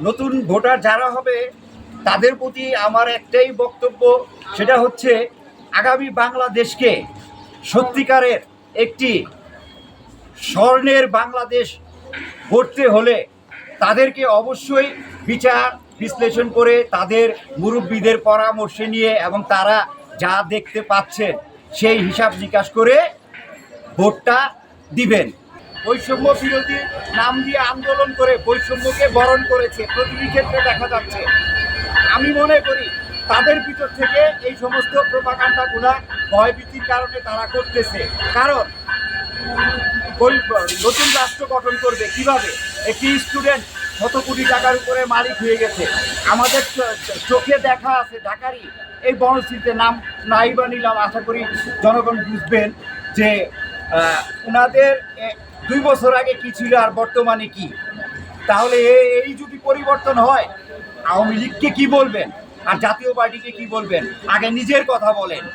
নতুন ভোটার যারা হবে তাদের প্রতি আমার একটাই বক্তব্য, সেটা হচ্ছে আগামী বাংলাদেশকে সত্যিকারের একটি স্বর্ণের বাংলাদেশ গড়তে হলে তাদেরকে অবশ্যই বিচার বিশ্লেষণ করে তাদের মুরব্বীদের পরামর্শ নিয়ে এবং তারা যা দেখতে পাচ্ছেন সেই হিসাব নিকাশ করে ভোটটা দিবেন। বৈষম্য বিরোধী নাম দিয়ে আন্দোলন করে বৈষম্যকে বরণ করেছে, প্রতিটি ক্ষেত্রে দেখা যাচ্ছে। আমি মনে করি তাদের ভিতর থেকে এই সমস্ত প্রোপাগান্ডাগুলা ভয়ভীতির কারণে তারা করতেছে। কারণ নতুন রাষ্ট্র গঠন করবে কিভাবে? একটি স্টুডেন্ট কত কোটি টাকার উপরে মালিক হয়ে গেছে, আমাদের চোখে দেখা আছে। ঢাকারই এই বনশ্রীতে নাম নাই বা নিলাম, আশা করি জনগণ বুঝবেন যে ওনাদের 2 বছর আগে কি ছিল আর বর্তমানে কি। তাহলে এই যদি পরিবর্তন হয়, আওয়ামী লীগকে কি বলবেন আর জাতীয় পার্টিকে কি বলবেন? আগে নিজের কথা বলেন।